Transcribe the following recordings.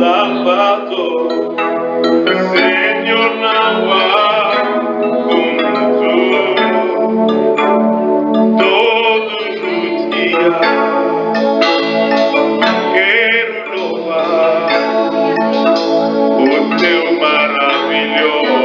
sábado, Señor Nahuatl, todos os dias quero louvar o teu maravilhoso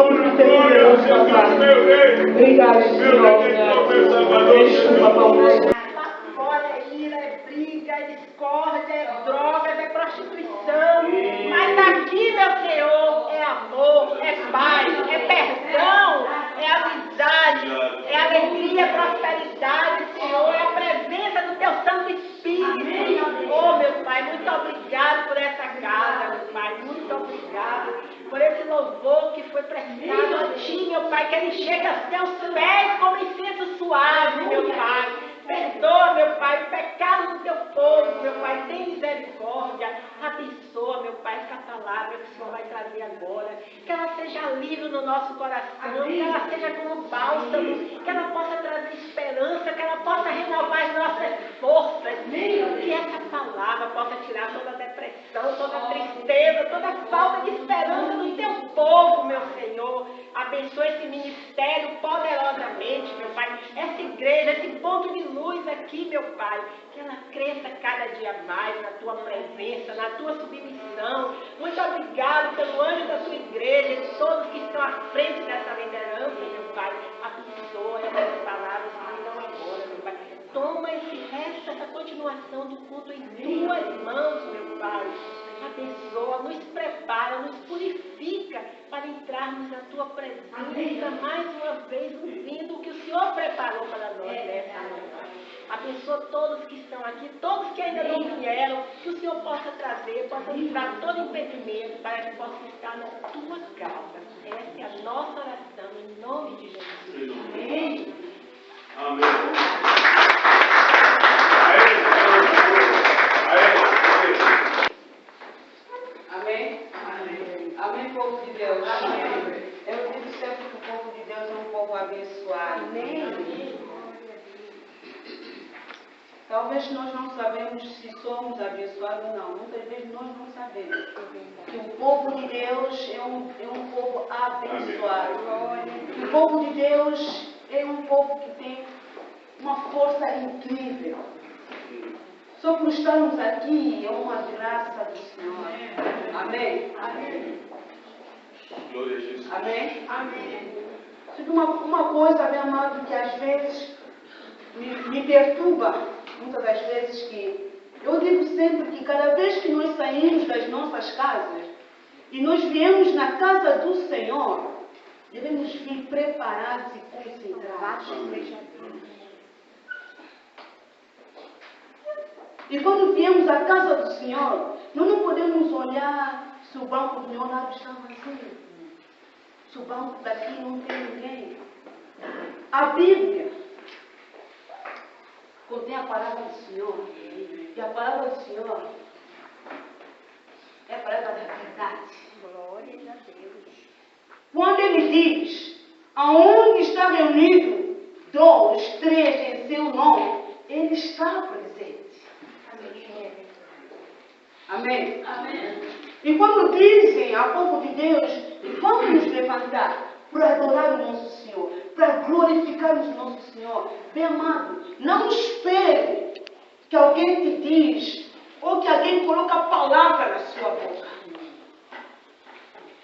nome de Deus, papai. Obrigado, Senhor. Desculpa, papai. Fora é ira, é briga, é discórdia, é drogas, é prostituição. Mas aqui, meu Senhor, é amor, é paz, é perdão, é amizade, é alegria, é prosperidade, Senhor, é a presença do Teu Santo Espírito. Oh, meu Pai, muito obrigado por essa casa, meu Pai, muito obrigado por esse louvor que foi prestado a Ti, meu Pai, que ele chega aos Teus pés como incenso suave, meu Pai. Perdoa, meu Pai, o pecado do Teu povo, meu Pai, tem misericórdia. Abençoa, meu Pai, essa palavra que o Senhor vai trazer agora. Que ela seja alívio no nosso coração, que ela seja como bálsamo, que ela possa trazer esperança, que ela possa renovar as nossas forças. Que essa palavra possa tirar toda a depressão, toda a tristeza, toda a falta de esperança do Teu povo, meu Senhor. Abençoa esse ministério poderosamente, meu Pai. Essa igreja, esse ponto de luz aqui, meu Pai. Que ela cresça cada dia mais na Tua presença, na Tua submissão. Muito obrigado pelo anjo da Tua igreja e todos que estão à frente dessa liderança, meu Pai. Abençoa essas palavras que estão agora, meu Pai. Toma esse resto, essa continuação do culto em Tuas mãos, meu Pai. Abençoa, nos prepara, nos purifica para entrarmos na Tua presença mais uma vez, ouvindo o que o Senhor preparou para nós nessa noite. Abençoa todos que estão aqui, todos que ainda não vieram, que o Senhor possa trazer, possa livrar todo impedimento para que possa estar na Tua casa. Essa é a nossa oração, em nome de Jesus. Amém. Amém? Amém. Amém, povo de Deus. Amém. Eu digo sempre que o povo de Deus é um povo abençoado. Amém. Talvez nós não sabemos se somos abençoados ou não. Muitas vezes nós não sabemos. Que o povo de Deus é um povo abençoado. O povo de Deus é um povo que tem uma força incrível. Só por estarmos aqui é uma graça do Senhor. Amém? Amém. Glória a Jesus. Amém? Amém. Uma coisa, meu amado, que às vezes me perturba, muitas das vezes, que eu digo sempre que cada vez que nós saímos das nossas casas e nós viemos na casa do Senhor, devemos vir preparados e concentrados. E quando viemos à casa do Senhor, nós não podemos olhar se o banco do meu lado está vazio. Se o banco daqui não tem ninguém. A Bíblia contém a palavra do Senhor. E a palavra do Senhor é a palavra da verdade. Glória a Deus. Quando Ele diz, aonde está reunido 2, 3 em seu nome, Ele está presente. Amém? Amém. E quando dizem ao povo de Deus, vamos nos levantar para adorar o nosso Senhor, para glorificar o nosso Senhor. Bem amado, não espere que alguém te diz ou que alguém coloque a palavra na sua boca.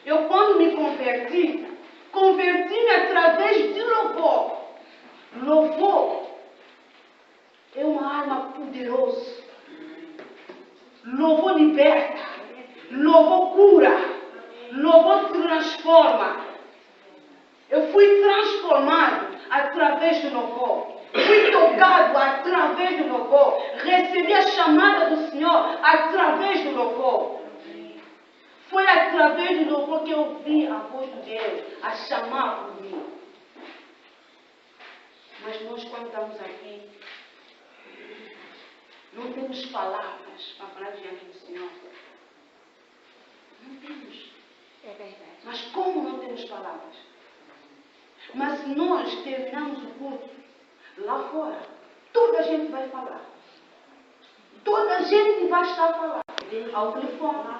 Eu quando me converti-me através de louvor. Louvor é uma arma poderosa. Louvor liberta, louvor cura, louvor transforma. Eu fui transformado através do louvor. Fui tocado através do louvor. Recebi a chamada do Senhor através do louvor. Foi através do louvor que eu ouvi a voz de Deus a chamar por mim. Mas nós quando estamos aqui, não temos palavras para falar diante do Senhor. Não temos. É verdade. Mas como não temos palavras? Mas se nós terminamos o culto lá fora, toda a gente vai falar. Toda a gente vai estar a falar. Ao telefone.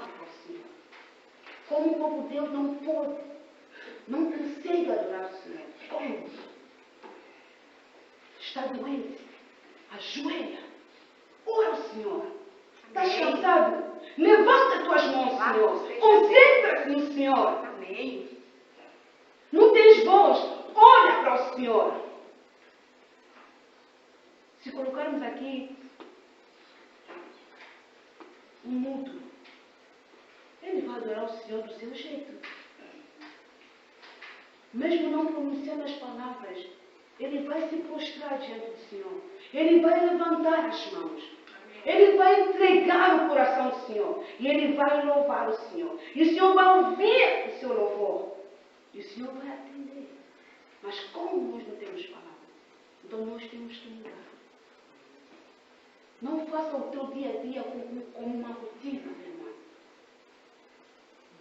Como o povo de Deus não pode, não consegue adorar o Senhor. Como? Está doente. Ajoelha. Ora ao Senhor. Estás cansado? Levanta as tuas mãos, Senhor. Concentra-se no Senhor. Amém. pessoas olham para o Senhor. Se colocarmos aqui um mudo, ele vai adorar o Senhor do seu jeito. Mesmo não pronunciando as palavras, ele vai se prostrar diante do Senhor. Ele vai levantar as mãos. Ele vai entregar o coração ao Senhor. E ele vai louvar o Senhor. E o Senhor vai ouvir o seu louvor. E o Senhor vai atender. Mas como nós não temos palavra, então nós temos que mudar. Não faça o teu dia a dia como uma rotina, meu irmão.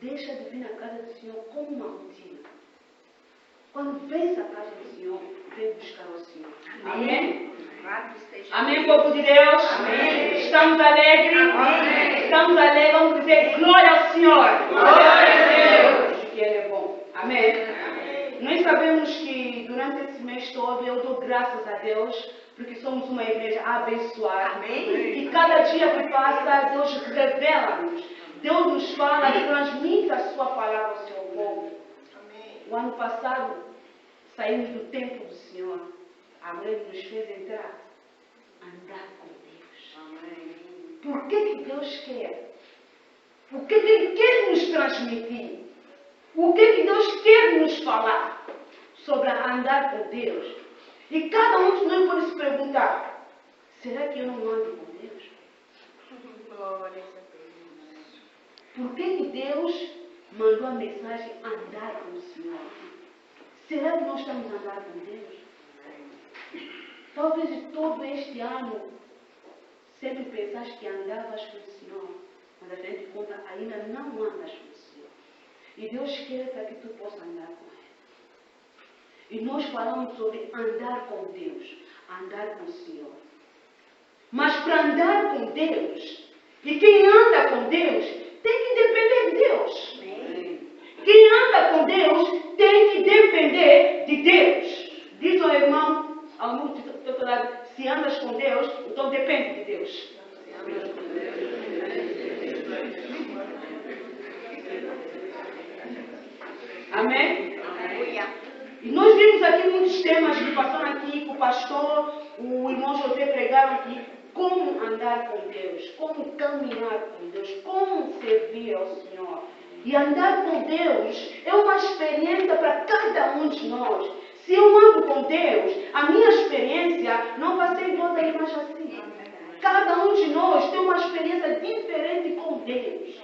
Deixa de vir na casa do Senhor como uma rotina. Quando vens à casa do Senhor, vem buscar o Senhor. Amém? Amém, povo de Deus? Amém. Estamos alegres? Amém. Estamos alegres, vamos dizer glória ao Senhor. Glória a Deus. Porque Ele é bom. Amém? Amém. Nós sabemos que durante esse mês todo eu dou graças a Deus, porque somos uma igreja abençoada. Amém. E cada dia que passa, Deus revela-nos. Deus nos fala e transmite a sua palavra ao seu povo. Amém. O ano passado, saímos do templo do Senhor. A mulher nos fez entrar, andar com Deus. Amém. Por que Deus quer? O que Ele quer nos transmitir? O que Deus quer nos falar sobre andar com Deus? E cada um de nós pode se perguntar, será que eu não ando com Deus? Por que Deus mandou a mensagem andar com o Senhor? Será que nós estamos andando com Deus? Talvez todo este ano sempre pensaste que andavas com o Senhor, mas a gente conta ainda não andas com o Senhor. E Deus quer para que tu possas andar com Ele. E nós falamos sobre andar com Deus, andar com o Senhor. Mas para andar com Deus, e quem anda com Deus tem que depender de Deus. Quem anda com Deus tem que depender de Deus. Diz ao irmão, ao mundo do teu lado, se andas com Deus, então depende de Deus. Amém? E nós vimos aqui muitos temas que passaram aqui, que o pastor, o irmão José pregaram aqui, como andar com Deus, como caminhar com Deus, como servir ao Senhor. E andar com Deus é uma experiência para cada um de nós. Se eu ando com Deus, a minha experiência não vai ser igual a irmã Jaci. Cada um de nós tem uma experiência diferente com Deus.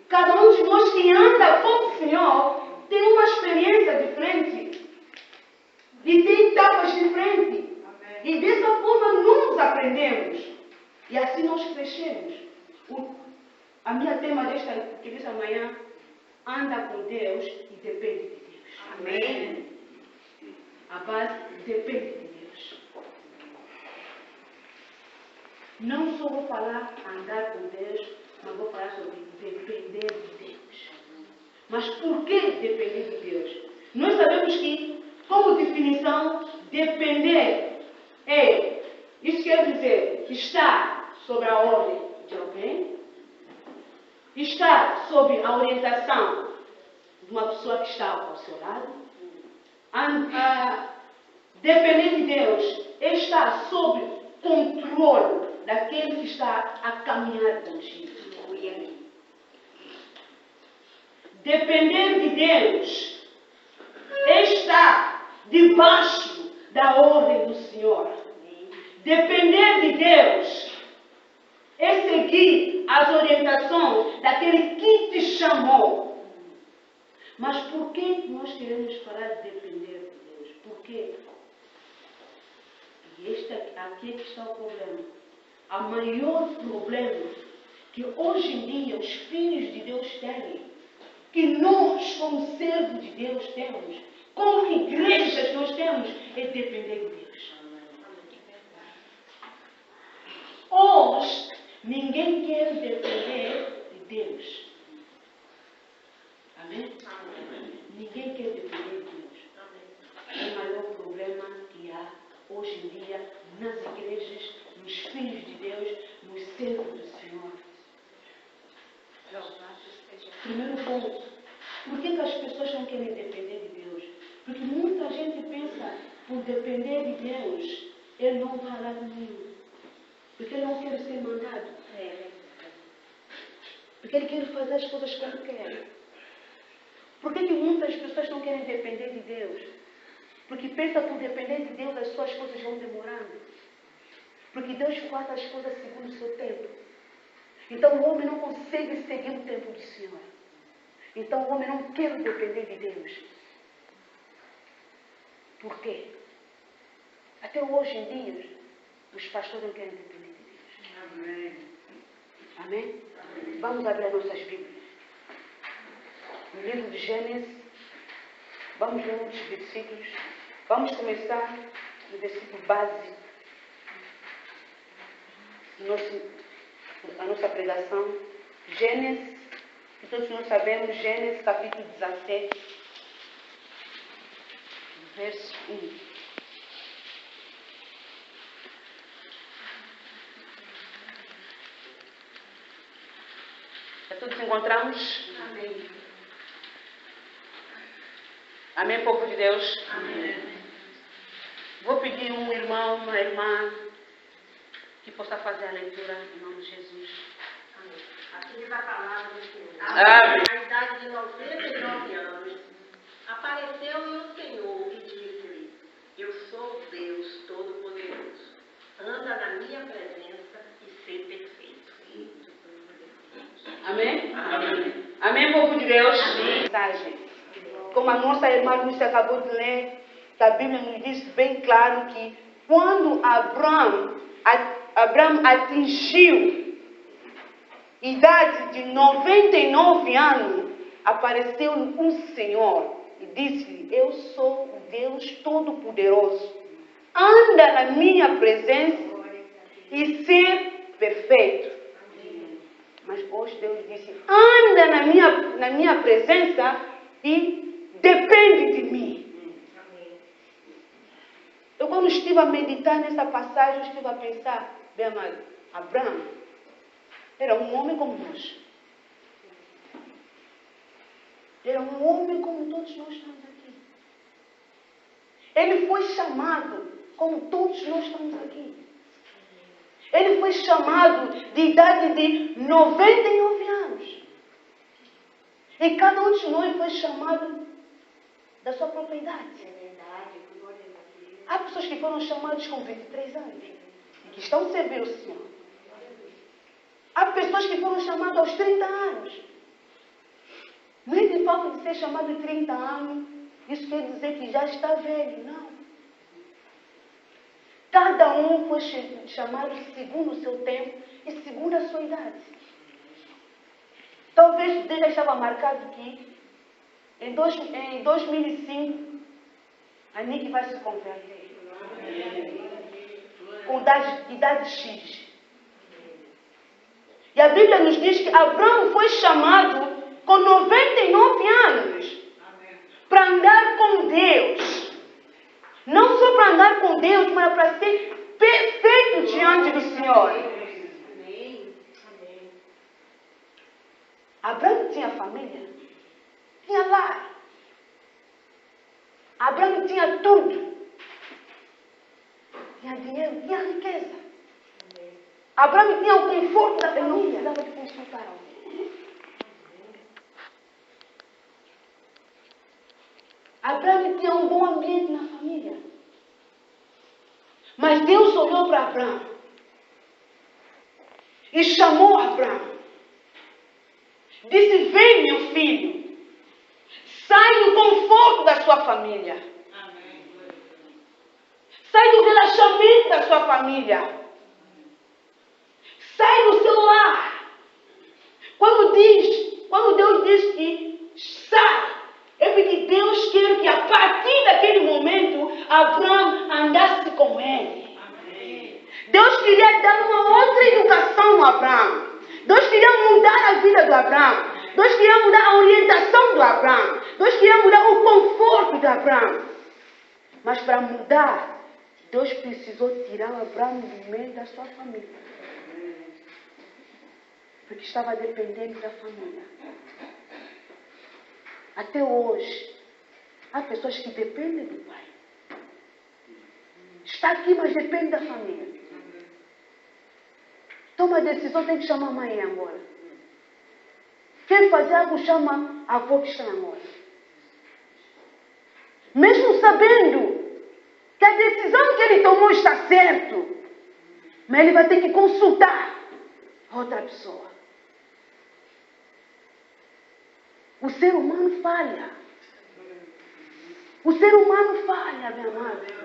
Cada um de nós que anda com o Senhor tem uma experiência diferente. E tem etapas diferentes. E dessa forma nós aprendemos. E assim nós crescemos. A minha tema desta manhã, anda com Deus e depende de Deus. Amém. A base depende de Deus. Não só vou falar andar com Deus, mas vou falar sobre depender de Deus. Mas por que depender de Deus? Nós sabemos que, como definição, depender isso quer dizer estar sobre a ordem de alguém, estar sob a orientação de uma pessoa que está ao seu lado. Depender de Deus é estar sob controle daquele que está a caminhar contigo. Depender de Deus é estar debaixo da ordem do Senhor. Depender de Deus é seguir as orientações daquele que te chamou. Mas por que nós queremos falar de depender de Deus? Por quê? E aqui é que está o problema. O maior problema que hoje em dia os filhos de Deus têm, que nós, como servos de Deus, temos, como igrejas nós temos, é depender de Deus. Hoje, ninguém quer depender de Deus. Amém? Ninguém quer depender de Deus. É o maior problema que há hoje em dia nas igrejas, nos filhos de Deus, nos servos do Senhor. Primeiro ponto. Por que as pessoas não querem depender de Deus? ele não vai a lado nenhum. Porque ele não quer ser mandado. Porque ele quer fazer as coisas como quer. Por que muitas pessoas não querem depender de Deus? Porque pensam que por depender de Deus as suas coisas vão demorando. Porque Deus faz as coisas segundo o seu tempo. Então o homem não consegue seguir o tempo do Senhor. Então o homem não quer depender de Deus. Por quê? Até hoje em dia, os pastores não querem depender de Deus. Amém. Amém? Amém. Vamos abrir as nossas Bíblias. No livro de Gênesis, vamos ler muitos versículos. Vamos começar no versículo base. A nossa pregação. Gênesis, que todos nós sabemos, Gênesis capítulo 17, verso 1. Já todos encontramos? Amém. Amém, povo de Deus? Amém. Vou pedir um irmão, uma irmã, que possa fazer a leitura em nome de Jesus. Amém. Aqui diz a palavra do Senhor. Amém. A idade de 99 anos, apareceu-lhe o Senhor e disse-lhe: Eu sou Deus Todo-Poderoso. Anda na minha presença e ser perfeito. Amém? Amém. Amém, povo de Deus? Amém. Como a nossa irmã Lúcia acabou de ler, a Bíblia nos diz bem claro que quando Abraão atingiu a idade de 99 anos, apareceu um Senhor e disse-lhe: Eu sou o Deus Todo-Poderoso. Anda na minha presença e ser perfeito. Mas hoje Deus disse: anda na minha presença e depende de mim. Eu, quando estive a meditar nessa passagem, estive a pensar, bem amado, Abraão era um homem como nós. Era um homem como todos nós estamos aqui. Ele foi chamado como todos nós estamos aqui. Ele foi chamado de idade de 99 anos. E cada um de nós foi chamado da sua própria idade. Há pessoas que foram chamadas com 23 anos e que estão servindo o Senhor. Há pessoas que foram chamadas aos 30 anos. Não é de falta de ser chamado de 30 anos, isso quer dizer que já está velho. Não. Cada um foi chamado segundo o seu tempo e segundo a sua idade. Talvez Deus já estava marcado que em 2005 a Nick vai se converter. Com idade X. E a Bíblia nos diz que Abraão foi chamado com 99 anos para andar com Deus. Não só para andar com Deus, mas para ser perfeito diante do Senhor. Abraão tinha família, tinha lar. Abraão tinha tudo. Tinha dinheiro, tinha riqueza. Abraão tinha o conforto da família. Não precisava de consultar alguém. Abraão tinha um bom ambiente na família. Mas Deus olhou para Abraão e chamou Abraão. Disse: vem, meu filho, sai do conforto da sua família. Sai do relaxamento da sua família. Sai do seu lar. Quando Deus diz que sai, é porque Deus quer que a partir daquele momento Abraão andasse com ele. Amém. Deus queria dar uma outra educação a Abraão. Deus queria mudar a vida do Abraão. Deus queria mudar a orientação do Abraão. Deus queria mudar o conforto do Abraão. Mas para mudar, Deus precisou tirar o Abraão do meio da sua família. Porque estava dependendo da família. Até hoje, há pessoas que dependem do pai. Está aqui, mas depende da família. Toma a decisão, tem que chamar a mãe agora. Quer fazer algo, chama a avó que está agora. Mesmo sabendo que a decisão que ele tomou está certo, mas ele vai ter que consultar a outra pessoa. O ser humano falha. O ser humano falha, minha amada.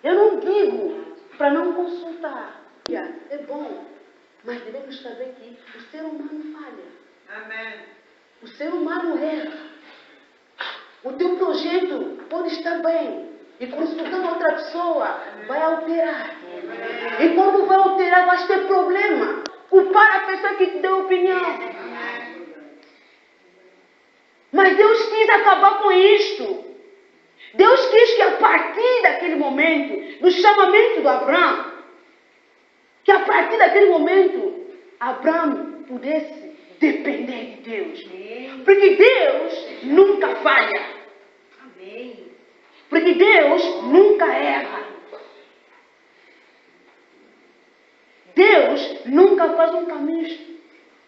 Eu não digo para não consultar. É bom, mas devemos saber que o ser humano falha. Amém. O ser humano erra. O teu projeto pode estar bem. E consultando outra pessoa, vai alterar. E quando vai alterar, vai ter problema. Culpar a pessoa que te deu opinião. Mas Deus quis acabar com isto. Deus quis que a partir daquele momento, do chamamento do Abraão, que a partir daquele momento, Abraão pudesse depender de Deus. Porque Deus nunca falha. Porque Deus nunca erra. Deus nunca faz um caminho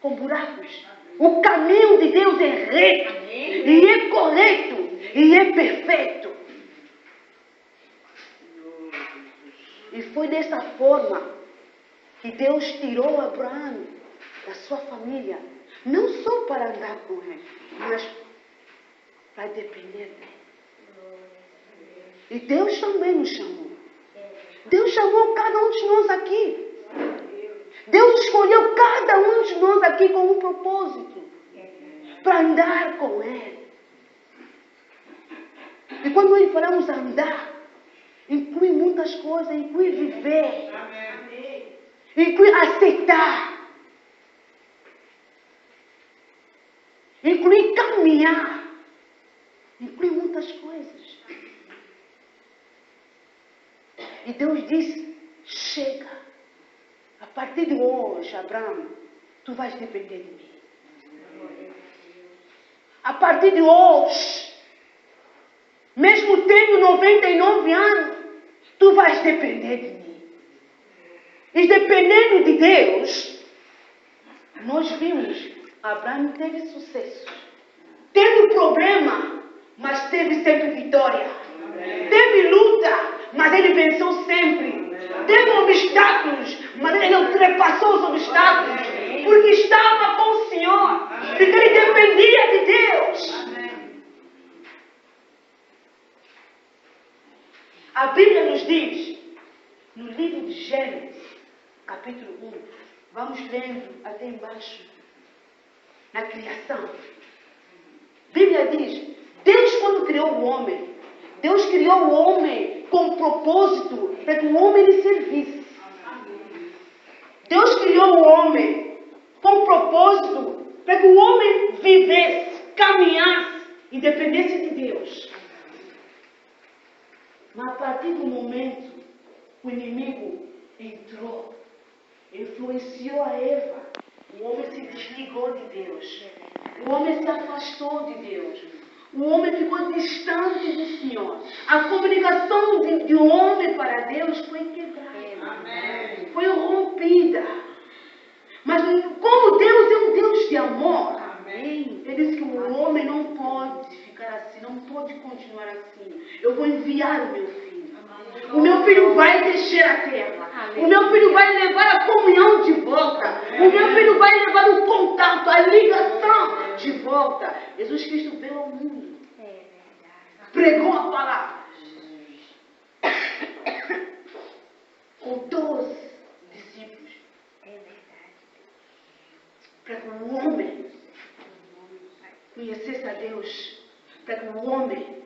com buracos. O caminho de Deus é reto, e é correto, e é perfeito. E foi dessa forma que Deus tirou Abraão da sua família, não só para andar com ele, mas para depender dele. E Deus também nos chamou. Deus chamou cada um de nós aqui. Deus escolheu cada um de nós aqui com um propósito. Para andar com Ele. E quando nós falamos andar, inclui muitas coisas, inclui viver. Inclui aceitar. Inclui caminhar. Inclui muitas coisas. E Deus disse, chega. A partir de hoje, Abraão, tu vais depender de mim. A partir de hoje, mesmo tendo 99 anos, tu vais depender de mim. E dependendo de Deus, nós vimos, Abraão teve sucesso. Teve problema, mas teve sempre vitória. Teve luta, mas ele venceu sempre. Teve obstáculos, mas ele ultrapassou os obstáculos. Porque estava com o Senhor. Porque ele dependia de Deus. A Bíblia nos diz, no livro de Gênesis, capítulo 1, vamos lendo até embaixo, na criação. A Bíblia diz, Deus quando criou o homem, Deus criou o homem com propósito para que o homem lhe servisse. Deus criou o homem com propósito para que o homem vivesse, caminhasse e dependesse de Deus. Mas a partir do momento que o inimigo entrou, influenciou a Eva, o homem se desligou de Deus. O homem se afastou de Deus. O homem ficou distante do Senhor. A comunicação de homem para Deus foi quebrada. Amém. Foi rompida. Mas como Deus é um Deus de amor, amém, ele disse que o homem não pode ficar assim, não pode continuar assim. Eu vou enviar o meu filho. O meu filho vai descer a terra. O meu filho vai levar a comunhão de volta. O meu filho vai levar o contato, a ligação de volta. Jesus Cristo veio ao mundo. Pregou a palavra. Com 12 discípulos. Para que o homem conhecesse a Deus. Para que o homem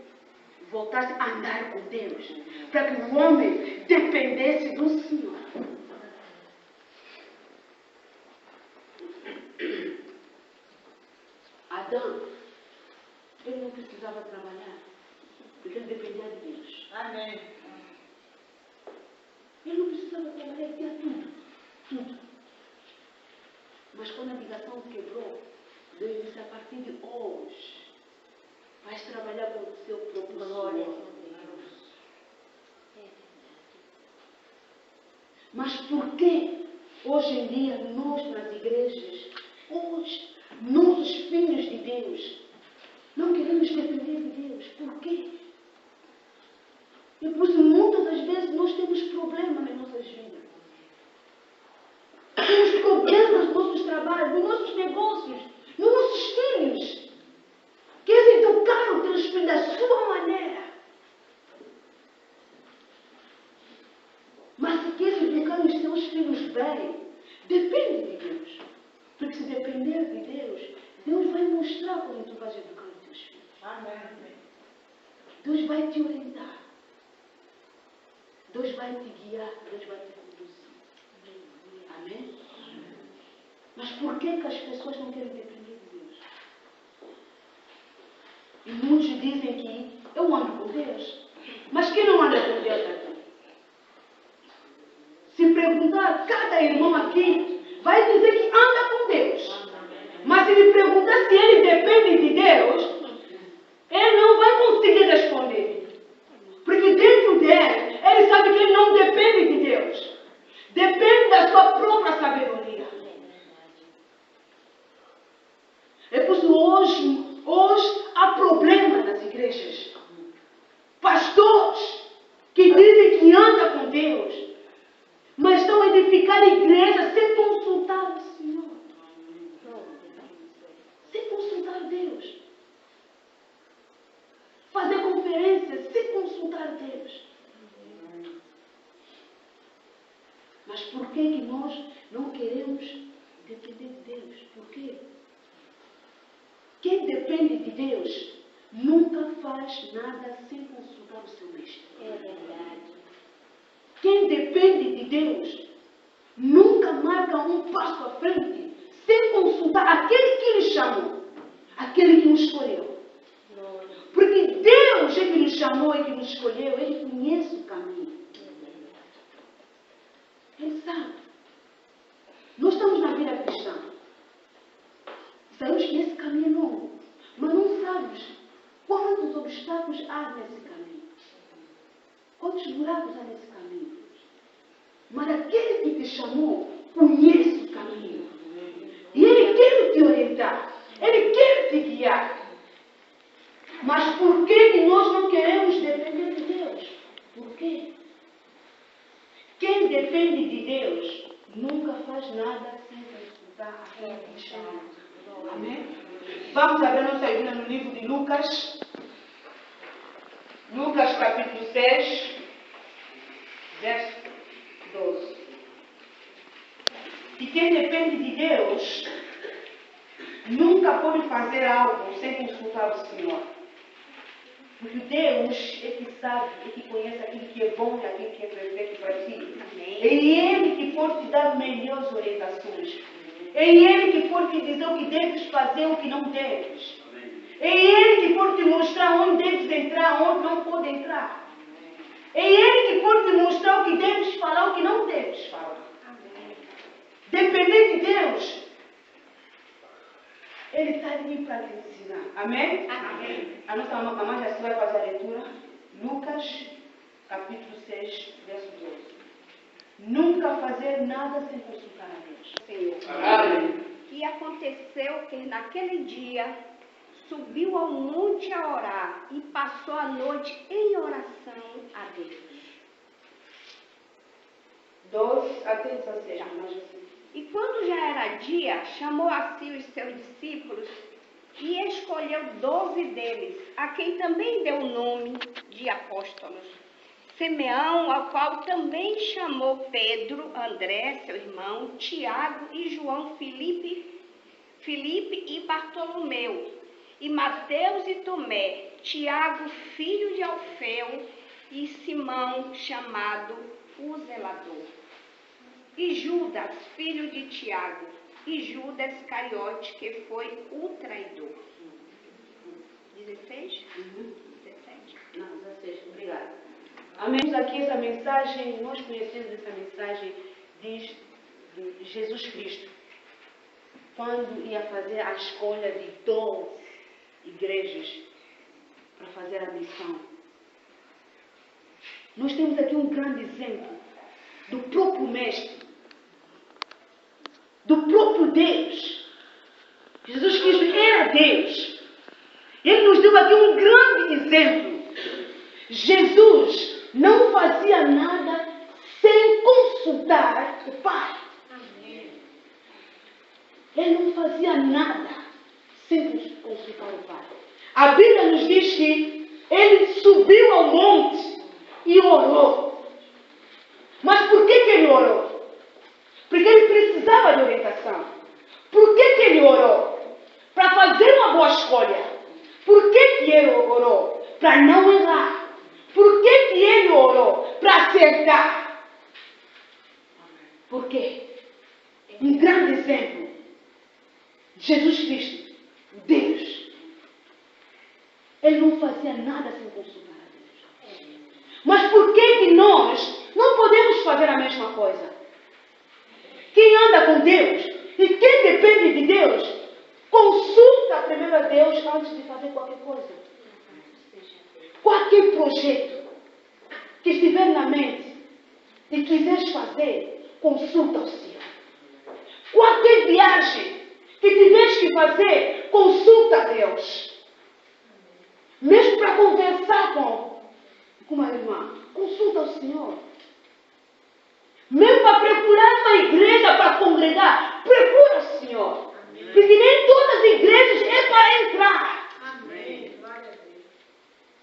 voltasse a andar com Deus. Para que o homem dependesse do Senhor. Adão, ele não precisava trabalhar. Porque ele dependia de Deus. Amém. Ele não precisava trabalhar, ele tinha tudo. Tudo. Mas quando a ligação quebrou, Deus disse, a partir de hoje, vais trabalhar com o seu próprio Senhor. Mas por que hoje em dia nós nas igrejas, hoje, nossos filhos de Deus, não queremos depender de Deus? Por quê? E por isso muitas das vezes nós temos problemas nas nossas vidas. Temos problemas nos nossos trabalhos, nos nossos negócios, nos nossos filhos. Querem educar os teus filhos da sua maneira. Mas se queres educar os teus filhos bem, depende de Deus. Porque se depender de Deus, Deus vai mostrar como tu vais educar os teus filhos. Amém. Deus vai te orientar. Deus vai te guiar. Deus vai te conduzir. Amém? Mas por que as pessoas não querem depender de Deus? E muitos dizem que eu ando com Deus. Mas quem não anda com Deus aqui? Se perguntar, cada irmão aqui vai dizer que anda com Deus. Mas se lhe perguntar se ele depende de Deus, ele não vai conseguir responder. Porque dentro dele, ele sabe que ele não depende de Deus. Depende da sua própria sabedoria. É por isso hoje há problema nas igrejas. Pastores que dizem que andam com Deus, mas estão a edificar a igreja sem consultar o Senhor. Sem consultar Deus. Fazer conferências sem consultar Deus. Mas por que nós não queremos depender de Deus? Por quê? Quem depende de Deus nunca faz nada sem consultar o seu mestre. É verdade. Quem depende de Deus nunca marca um passo à frente sem consultar aquele que lhe chamou, aquele que o escolheu. Porque Deus é que nos chamou e que nos escolheu, Ele conhece o caminho. Ele sabe. Nós estamos na vida cristã. Sabemos que esse caminho é longo, mas não sabes quantos obstáculos há nesse caminho. Quantos buracos há nesse caminho. Mas aquele que te chamou conhece o caminho. E Ele quer te orientar. Ele quer te guiar. Mas por que nós não queremos depender de Deus? Por quê? Quem depende de Deus nunca faz nada sem escutar aquele que chama. Amém? Vamos abrir nossa Bíblia no livro de Lucas. Lucas capítulo 6, verso 12. E quem depende de Deus nunca pode fazer algo sem consultar o Senhor. Porque Deus é que sabe, é que conhece aquilo que é bom e aquilo que é perfeito para ti. Amém. É Ele que pode te dar melhores orientações. É Ele que pode te dizer o que deves fazer e o que não deves. É Ele que pode te mostrar onde deves entrar, onde não pode entrar. É Ele que pode te mostrar o que deves falar, o que não deves falar. Depender de Deus, Ele está ali para te ensinar. Amém? Amém. A nossa mamãe já se vai fazer a leitura. Lucas, capítulo 6, verso 12. Nunca fazer nada sem consultar a Deus. Senhor. Amém. E aconteceu que naquele dia subiu ao monte a orar e passou a noite em oração a Deus. 12 até 16. Mas assim. E quando já era dia, chamou a si os seus discípulos e escolheu 12 deles, a quem também deu o nome de apóstolos. Simeão, ao qual também chamou Pedro, André, seu irmão, Tiago e João, Filipe e Bartolomeu, e Mateus e Tomé, Tiago, filho de Alfeu, e Simão, chamado o Zelador, e Judas, filho de Tiago, e Judas Iscariote, que foi o traidor. 16? 17. Não, 16. Obrigada. Amém. Aqui essa mensagem, nós conhecemos essa mensagem de Jesus Cristo, quando ia fazer a escolha de 12 igrejas para fazer a missão. Nós temos aqui um grande exemplo do próprio Mestre, do próprio Deus. Jesus Cristo era Deus. Ele nos deu aqui um grande exemplo. Jesus não fazia nada sem consultar o Pai. Ele não fazia nada sem consultar o Pai. A Bíblia nos diz que ele subiu ao monte e orou. Mas por que ele orou? Porque ele precisava de orientação. Por que ele orou? Para fazer uma boa escolha. Por que ele orou? Para não errar. Por que ele orou? Para acertar. Por quê? Um grande exemplo. Jesus Cristo, Deus. Ele não fazia nada sem consultar a Deus. Mas por que nós não podemos fazer a mesma coisa? Quem anda com Deus e quem depende de Deus, consulta primeiro a Deus antes de fazer qualquer coisa. Qualquer projeto que estiver na mente e quiseres fazer, consulta o Senhor. Qualquer viagem que tiveres que fazer, consulta a Deus. Mesmo para conversar com uma irmã, consulta o Senhor. Mesmo para procurar uma igreja para congregar, procura o Senhor. Porque nem todas as igrejas é para entrar. Amém.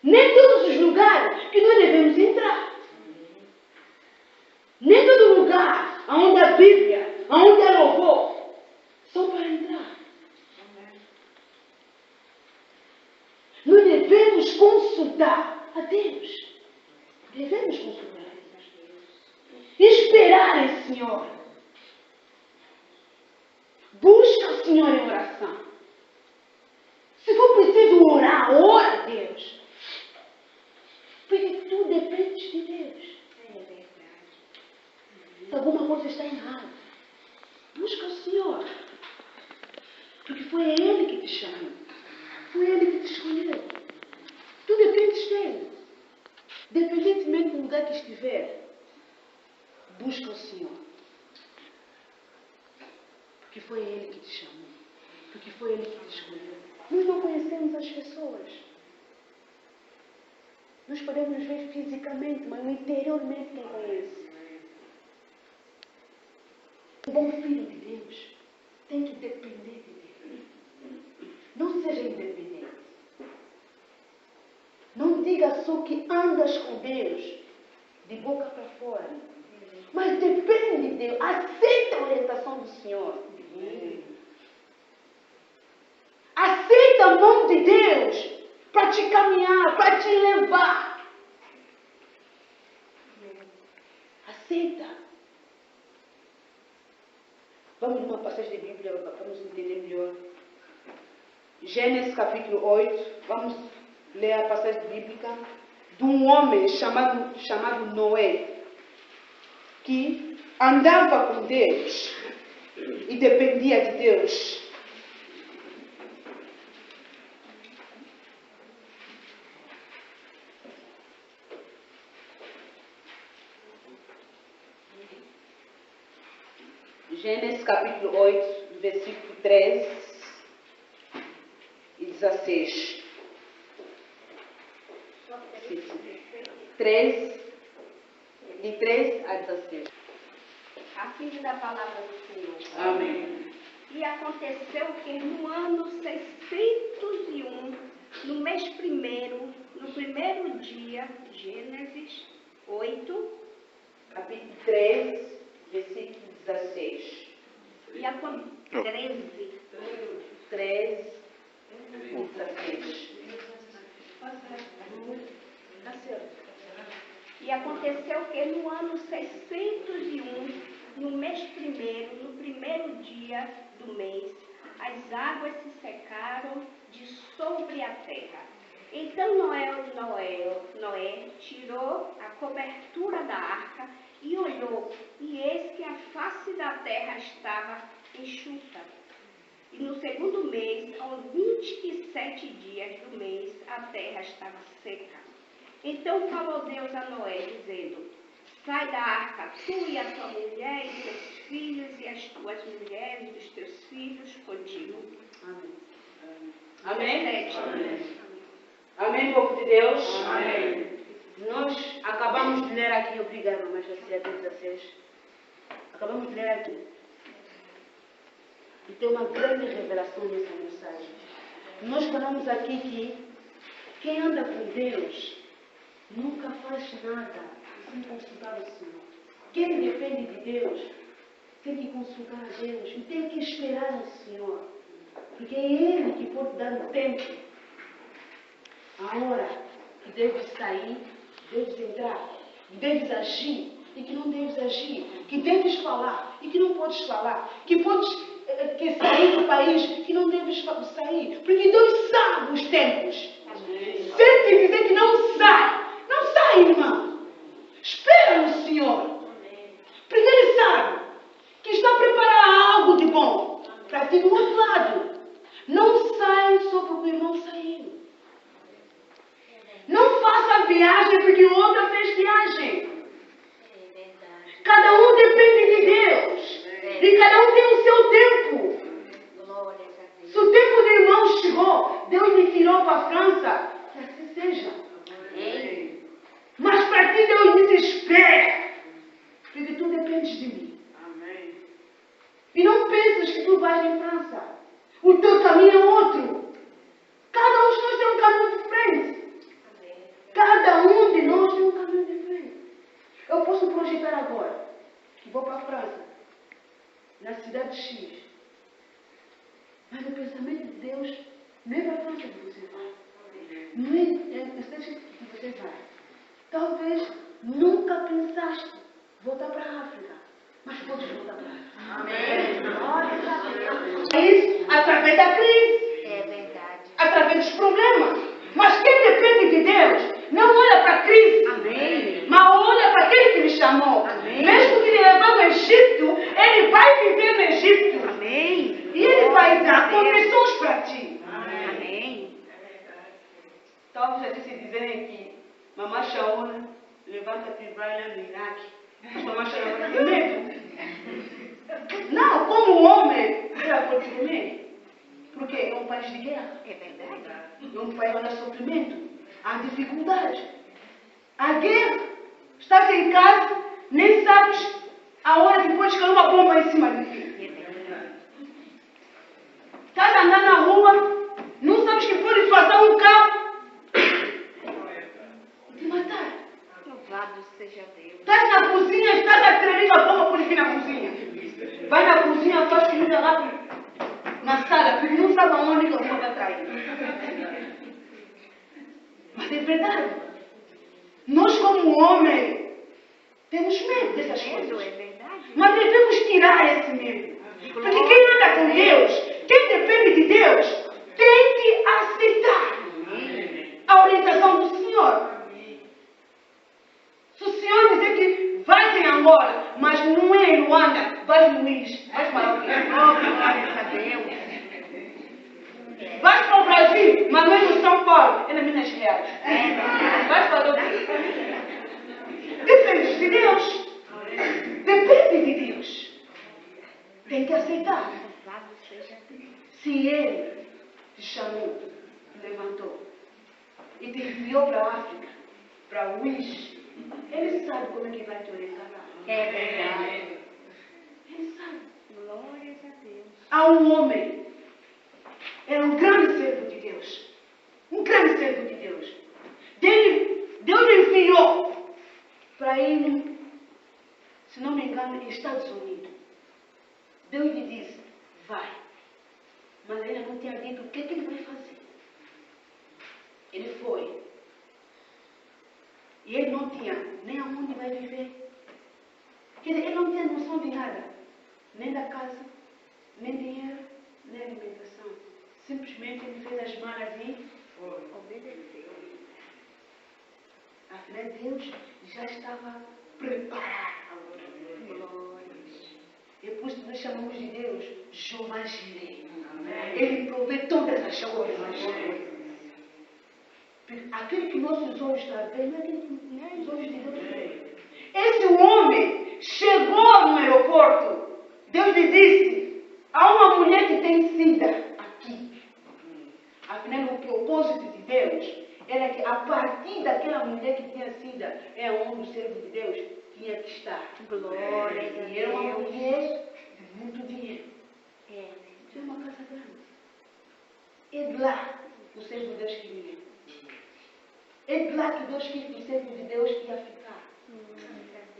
Nem todos os lugares que nós devemos entrar. Nem todo lugar onde a Bíblia, onde a louvor, são para entrar. Nós devemos consultar a Deus. Devemos consultar a Deus. Esperar em Senhor. Busca o Senhor em oração. Se for preciso orar, ora a Deus. Porque tu dependes de Deus. É verdade. Se alguma coisa está errada, busca o Senhor. Porque foi Ele que te chamou. Foi Ele que te escolheu. Tu dependes dEle. Independentemente do lugar que estiver, busca o Senhor. Porque foi Ele que te chamou. Porque foi Ele que te escolheu. Nós não conhecemos as pessoas. Nós podemos ver fisicamente, mas interiormente quem conhece. O bom filho de Deus tem que depender de Deus. Não seja independente. Não diga só que andas com Deus de boca para fora. Mas depende de Deus. Aceita a orientação do Senhor. Aceita a mão de Deus para te caminhar, para te levar. Aceita. Vamos numa passagem de Bíblia, vamos entender melhor. Gênesis capítulo 8. Vamos ler a passagem bíblica de um homem chamado Noé, que andava com Deus e dependia de Deus. Gênesis capítulo 8, versículo 13 e 16. 13, de 3 a 16. Assim diz a palavra do Senhor. Amém. E aconteceu que no ano 601, no mês primeiro, no primeiro dia, Gênesis 8, Capítulo 3, versículo 16. e aconteceu 13. 3 e 16. Está certo. E aconteceu que no ano 601, no mês primeiro, no primeiro dia do mês, as águas se secaram de sobre a terra. Então Noé tirou a cobertura da arca e olhou, e eis que a face da terra estava enxuta. E no segundo mês, aos 27 dias do mês, a terra estava seca. Então falou Deus a Noé, dizendo: sai da arca, tu e a tua mulher e teus filhos e as tuas mulheres dos teus filhos contigo. Amém? Amém. Amém, povo de Deus? Amém. Nós acabamos de ler aqui, obrigado, mas até 16. Acabamos de ler aqui. E tem uma grande revelação nessa mensagem. Nós falamos aqui que quem anda com Deus nunca faz nada sem consultar o Senhor. Quem depende de Deus tem que consultar a Deus e tem que esperar no Senhor. Porque é Ele que pode dar o tempo, a hora que deves sair, deves entrar, que deves agir e que não deves agir, que deves falar e que não podes falar, que podes sair do país, que não deves sair, porque Deus sabe os tempos. Se Ele dizer que não sai, irmão. Espera no Senhor, porque Ele sabe que está a preparar algo de bom para ti do outro lado. Não sai só porque o irmão saiu. Não faça viagem porque o outro fez viagem. Cada um depende de Deus. E cada um tem o seu tempo. Se o tempo do irmão chegou, Deus me tirou para a França, que assim seja. Mas para ti Deus me espera. Porque tu dependes de mim. E não pensas que tu vais em França. O teu caminho é outro. Cada um de nós tem um caminho diferente. Cada um de nós tem um caminho diferente. Eu posso projetar agora que vou para a França, na cidade X. Mas o pensamento de Deus não é para a França que você vai. Não é na cidade que você vai. Talvez nunca pensaste voltar para a África. Mas podes voltar para a África. Amém. É isso através da crise. É verdade. Através dos problemas. Mas quem depende de Deus não olha para a crise. Amém. Mas olha para aquele que me chamou. Amém. Mesmo que ele levar no Egito, ele vai viver no Egito. Amém. E ele vai dar condições para ti. Amém. Talvez já disse dizerem que Mamãe Shaona levanta-te e vai lá no Iraque. Mas Mamãe Shaona tem medo. Não, como homem, ela pode ter medo. Porque é um país de guerra. É verdade. É um país onde há sofrimento, há dificuldade, há guerra. Estás em casa, nem sabes a hora que pode cair uma bomba em cima de ti. Estás andando na rua, não sabes que pode passar um carro e te matar. Louvado seja Deus. Estás na cozinha, estás a tremer a bomba por vir na cozinha. Vai na cozinha, faz comida rápido. Na sala, porque não sabe aonde que a bomba vai cair. Mas é verdade. Nós, como homem, temos medo dessas coisas. É verdade. Mas devemos tirar esse medo. Porque quem anda com Deus, quem depende de Deus, tem que aceitar a orientação do Senhor. Se o Senhor dizer que vai em Angola, mas não é em Luanda, vai no Luís, vai para o Glória a Deus. Vai para o Brasil, mas não é no São Paulo, é na Minas Gerais. Vai para o Depende de Deus. Depende de Deus. Tem que aceitar. Louvado seja Deus. Se Ele te chamou, te levantou e te enviou para a África, para o Luís, Ele sabe como é que vai te orientar. É verdade. Ele sabe. Glórias a Deus. Há um homem, era um grande servo de Deus. Um grande servo de Deus. Deus lhe enviou para ir, se não me engano, nos Estados Unidos. Deus lhe disse, vai. Mas ele não tinha dito o que ele vai fazer. Ele foi. E ele não tinha nem aonde vai viver. Quer dizer, ele não tinha noção de nada. Nem da casa, nem dinheiro, nem alimentação. Simplesmente ele fez as malas e obedeceu. Afinal, Deus já estava preparado. Glórias. Depois nós chamamos de Deus Jeová Jireh. Ele provê todas as coisas. Aquele que nossos olhos estão vendo, não é aquele que os olhos de Deus veem. Esse homem chegou no aeroporto. Deus lhe disse, há uma mulher que tem sida aqui. Afinal, o propósito de Deus era que a partir daquela mulher que tinha sida, é onde o servo de Deus tinha que estar. Glória a E era uma Deus. mulher de muito dinheiro. Tinha uma casa grande. É de lá que o servo de Deus queria ir. É de lá que Deus quis que o servo de Deus ia ficar.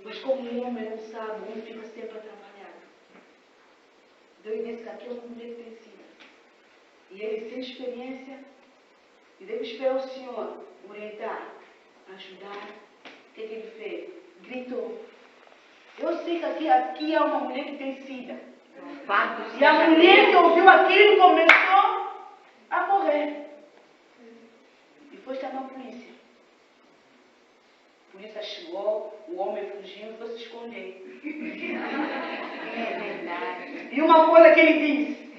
Mas como o homem não sabe, o homem fica sempre a trabalhar. Deus disse que aquela mulher tem sida. E ele, sem experiência, e deve esperar o Senhor orientar, ajudar. O que ele fez? Gritou. Eu sei que aqui há uma mulher que tem sida. E a mulher que ouviu aquilo começou a correr. E foi chamar a polícia. A polícia chegou, o homem fugiu e foi se esconder. É verdade. E uma coisa que ele disse: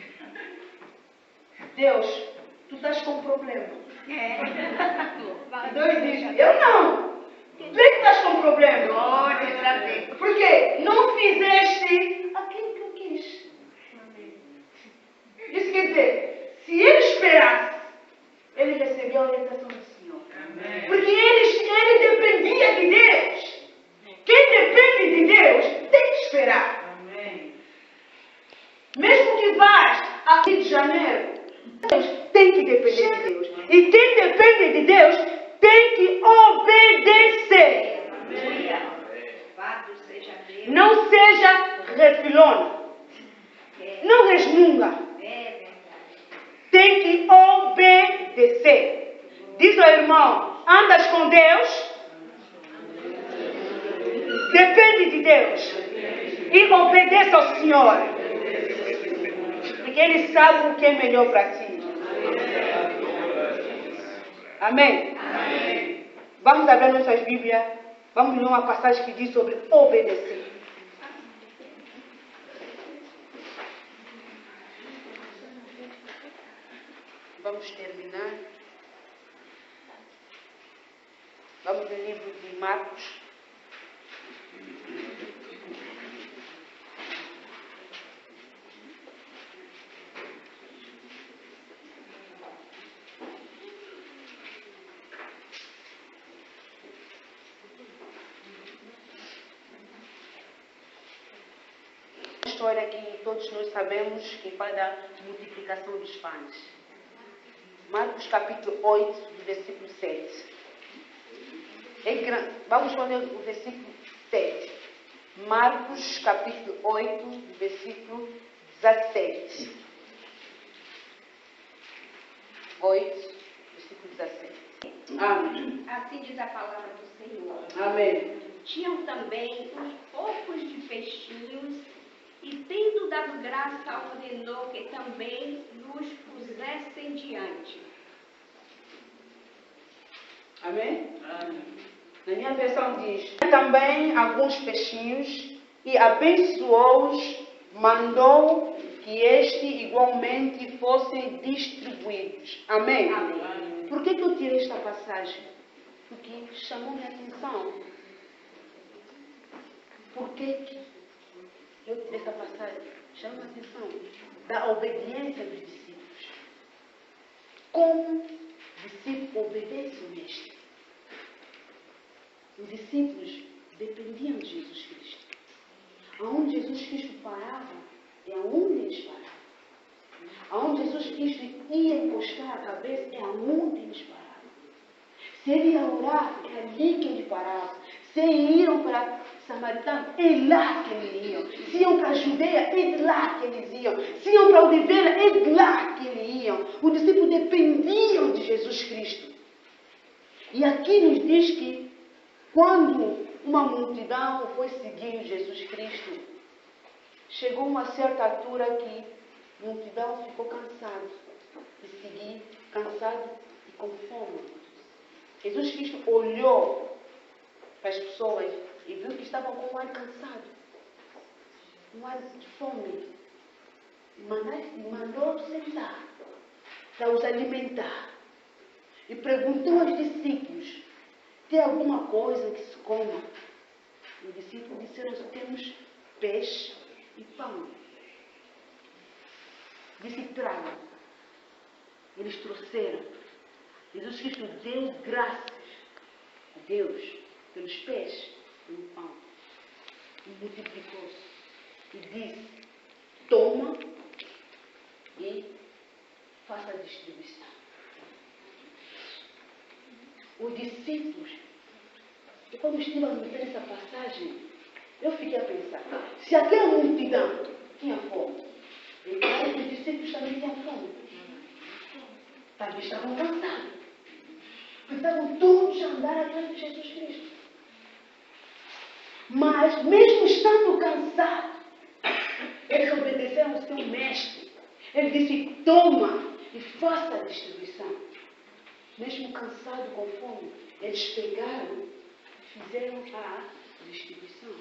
Deus, tu estás com um problema. Deus disse: eu não. Tu é que estás com um problema. Glória a Deus. Por quê? Não fizeste aquilo que eu quis. Isso quer dizer, se ele esperasse, ele recebeu a orientação do Senhor. Amém. Porque ele dependia de Deus. Quem depende de Deus tem que esperar. Amém. Mesmo que vás a Rio de Janeiro, Deus tem que depender de Deus. E quem depende de Deus tem que obedecer. Louvado seja Deus. Não seja refilona. Não resmunga. É verdade. Tem que obedecer. Diz ao irmão, andas com Deus? Depende de Deus. E obedeça ao Senhor. Porque Ele sabe o que é melhor para ti. Amém? Amém. Vamos abrir nossas Bíblias. Vamos ler uma passagem que diz sobre obedecer. Vamos terminar. Vamos no livro de Marcos. Uma história que todos nós sabemos que fala da multiplicação dos pães. Marcos capítulo 8, do versículo 7. Vamos ler o versículo 7. Marcos capítulo 8, versículo 17. 8, versículo 17. Amém. Assim diz a palavra do Senhor. Amém. Tinham também uns poucos de peixinhos, e tendo dado graça, ordenou que também nos pusessem diante. Amém? Na minha versão diz, também alguns peixinhos, e abençoou-os, mandou que este igualmente fossem distribuídos. Amém? Amém. Por que eu tirei esta passagem? Porque chamou minha atenção. Por que eu tirei esta passagem? Chamou minha atenção da obediência dos discípulos. Como o discípulo obedece o mestre? Os discípulos dependiam de Jesus Cristo. Aonde Jesus Cristo parava, é aonde eles paravam. Aonde Jesus Cristo ia encostar a cabeça, é aonde eles paravam. Se ele ia orar, é ali que ele parava. Se iam para Samaritano, é lá que eles iam. Se iam para a Judeia, é de lá que eles iam. Se iam para a Oliveira, é de lá que eles iam. Os discípulos dependiam de Jesus Cristo. E aqui nos diz que quando uma multidão foi seguir Jesus Cristo, chegou uma certa altura que a multidão ficou cansada de seguir, cansado e com fome. Jesus Cristo olhou para as pessoas e viu que estavam com um ar cansado, um ar de fome. E mandou sentar para os alimentar. E perguntou aos discípulos: tem alguma coisa que se coma? Os discípulos disseram: só temos peixe e pão. Disse: tragam. Eles trouxeram. Jesus Cristo deu graças a Deus pelos peixes e o pão. E multiplicou-se. E disse: toma e faça a distribuição. Os discípulos, e quando estive a meditar essa passagem, eu fiquei a pensar: se aquela multidão tinha fome, e claro que os discípulos também tinham fome. Talvez estavam cansados. Precisavam todos andar atrás de Jesus Cristo. Mas, mesmo estando cansados, eles obedeceram ao seu mestre. Ele disse: toma e faça a distribuição. Mesmo cansados, com fome, eles pegaram e fizeram a distribuição.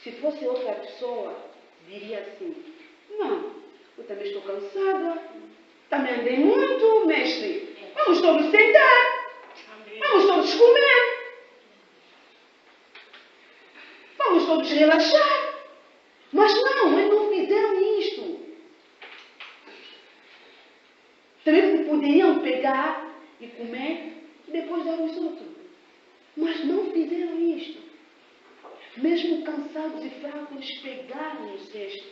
Se fosse outra pessoa, diria assim: não, eu também estou cansada, também andei muito, mestre. Vamos todos sentar, vamos todos comer, vamos todos relaxar. Mas não, eles não fizeram isto. Também poderiam pegar e comer e depois dar aos outros. Mas não fizeram isto. Mesmo cansados e fracos, eles pegaram o cesto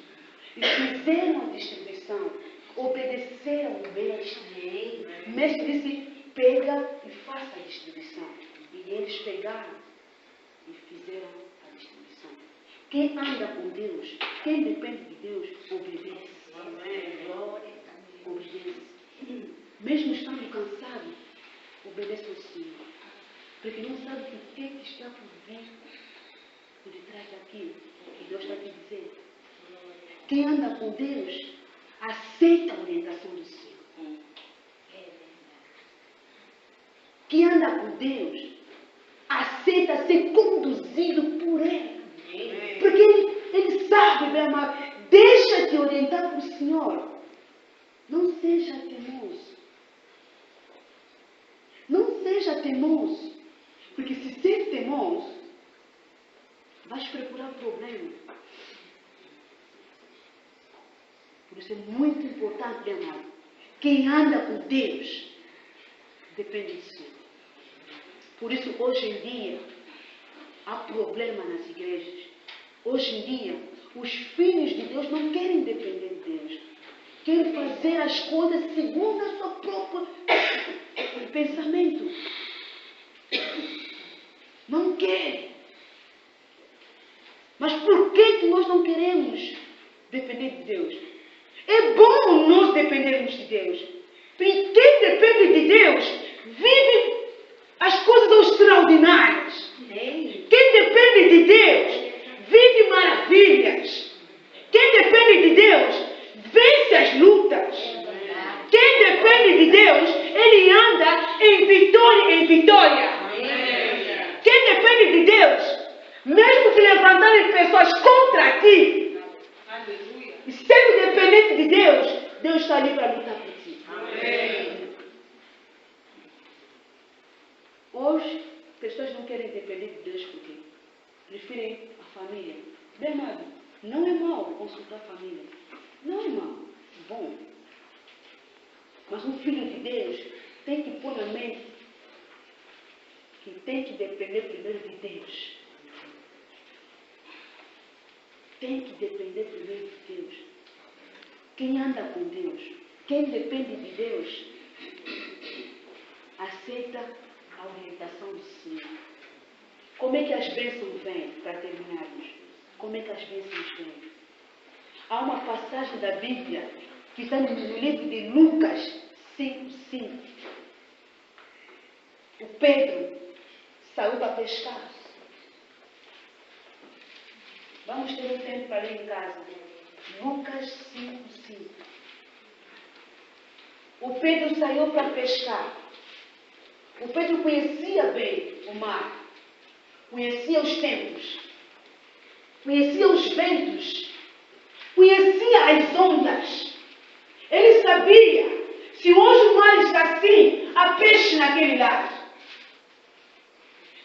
e fizeram a distribuição. Obedeceram o mestre. O mestre disse: pega e faça a distribuição. E eles pegaram e fizeram a distribuição. Quem anda com Deus, quem depende de Deus, obedece. Obedece. Mesmo estando cansado, obedece ao Senhor. Porque não sabe o que está por vir por detrás daquilo que Deus está te dizendo. Quem anda com Deus, aceita a orientação do Senhor. Quem anda com Deus, aceita ser conduzido por Ele. Porque Ele sabe, meu amado, deixa-te orientar por Senhor. Não seja teimoso. Não seja teimoso. Porque se ser teimoso, vais procurar problema. Por isso é muito importante, meu amado. Quem anda com Deus, depende do Senhor. Por isso, hoje em dia, há problema nas igrejas. Hoje em dia, os filhos de Deus não querem depender de Deus. Querem fazer as coisas segundo a sua própria pensamento. Não querem. Mas por que nós não queremos depender de Deus? É bom nós dependermos de Deus. Porque quem depende de Deus vive as coisas extraordinárias. Quem depende de Deus vive maravilhas. Quem depende de Deus vence as lutas. Quem depende de Deus, ele anda em vitória em vitória. Quem depende de Deus, mesmo que levantarem pessoas contra ti, e sendo dependente de Deus, Deus está ali para lutar por ti. Hoje, pessoas não querem depender de Deus porque preferem a família. Bem, amado, não é mal consultar a família. Não é mal. Bom. Mas um filho de Deus tem que pôr na mente que tem que depender primeiro de Deus. Tem que depender primeiro de Deus. Quem anda com Deus, quem depende de Deus, aceita a orientação do Senhor. Como é que as bênçãos vêm, para terminarmos? Como é que as bênçãos vêm? Há uma passagem da Bíblia que está no livro de Lucas 5:5. O Pedro saiu para pescar. Vamos ter um tempo para ler em casa. Lucas 5:5. O Pedro saiu para pescar. O Pedro conhecia bem o mar. Conhecia os tempos. Conhecia os ventos. Conhecia as ondas. Ele sabia, se hoje o mar está assim, há peixe naquele lado.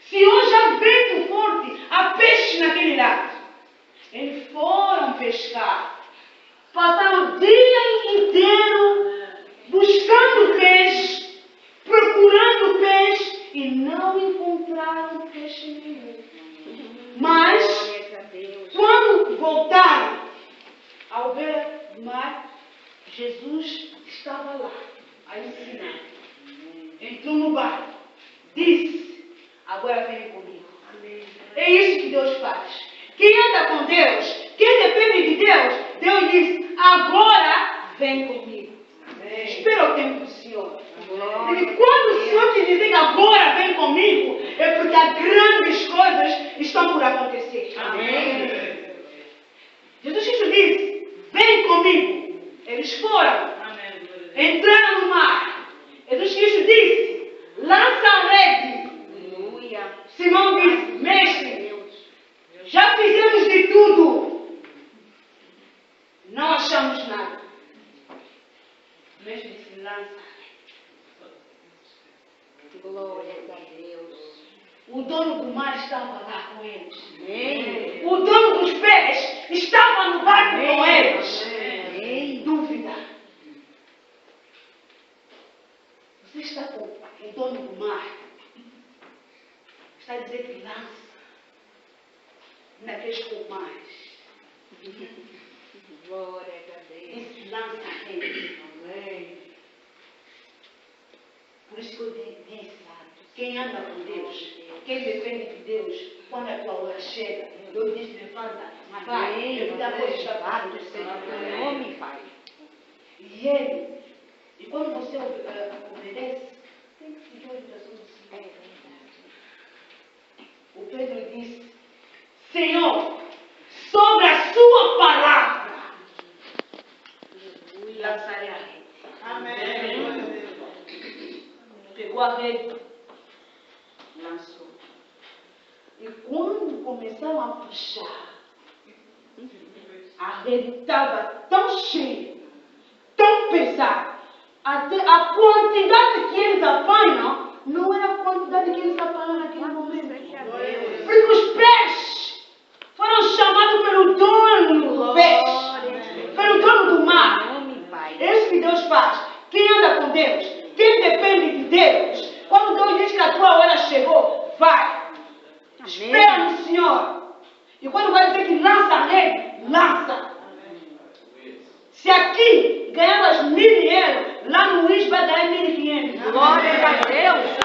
Se hoje há vento forte, há peixes naquele lado. Eles foram pescar. Passaram o dia inteiro buscando peixe, procurando peixe e não encontraram peixe nenhum. Mas, quando voltaram ao ver o mar, Jesus estava lá a ensinar. Entrou no barco, disse: agora vem comigo. É isso que Deus faz. Quem anda com Deus, quem depende de Deus, Deus diz: agora vem comigo. Espera o tempo do Senhor. Porque quando o Senhor te dizer que agora vem comigo, é porque as grandes coisas estão por acontecer. Amém. Jesus Cristo disse: vem comigo. Eles foram. Entraram no mar. Jesus Cristo disse: lança a rede. Simão disse: mestre, já fizemos de tudo. Não achamos nada. O mestre disse: lança. Glória a Deus. O dono do mar estava lá com eles. Amém. O dono dos pés estava no barco com eles. Amém. Dúvida. Você está com o dono do mar. Está a dizer que lança naqueles pomares. Glória a Deus. Esse lança ele. Amém. Por isso que eu disse, quem anda com Deus, quem depende de Deus, quando a tua hora chega, Deus diz: levanta, vai, eu da coisa está para o nome, Pai. E quando você obedece, tem que seguir a orientação do Senhor. O Pedro disse: Senhor, sobre a sua palavra, lançarei a rede. Amém. Pegou a rede, lançou. E quando começaram a puxar, a rede estava tão cheia, tão pesada, até a quantidade que eles apanham não era a quantidade que eles apanham naquele momento. Porque os peixes foram chamados pelo dono do peixe, pelo dono do mar. É isso que Deus faz. Quem anda com Deus, quem depende de Deus, quando Deus diz que a tua hora chegou, vai. Amém. Espera no Senhor. E quando vai dizer que lança a rede, lança. Se aqui ganhavas 1.000 euros, lá no Luís vai ganhar 1.500. Glória a Deus.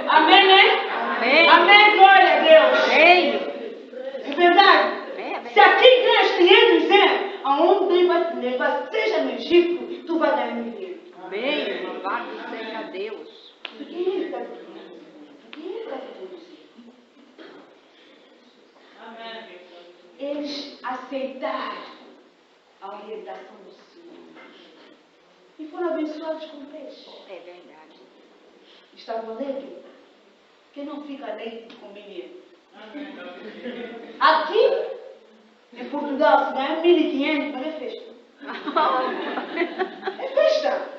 Amém, né? Amém. Amém, glória a Deus. Amém. É verdade? Se aqui ganhas 500 euros, aonde Deus vai te levar, seja no Egito, tu vai ganhar 1.000 euros. Amém. Louvado seja Deus. Ninguém está dizendo. Ninguém está dizendo. Eles aceitaram a orientação do Senhor e foram abençoados com peixe. É verdade. Estavam alegres. Quem não fica alegre com dinheiro? Aqui, em Portugal, se ganhar 1.500, mas é festa. É festa.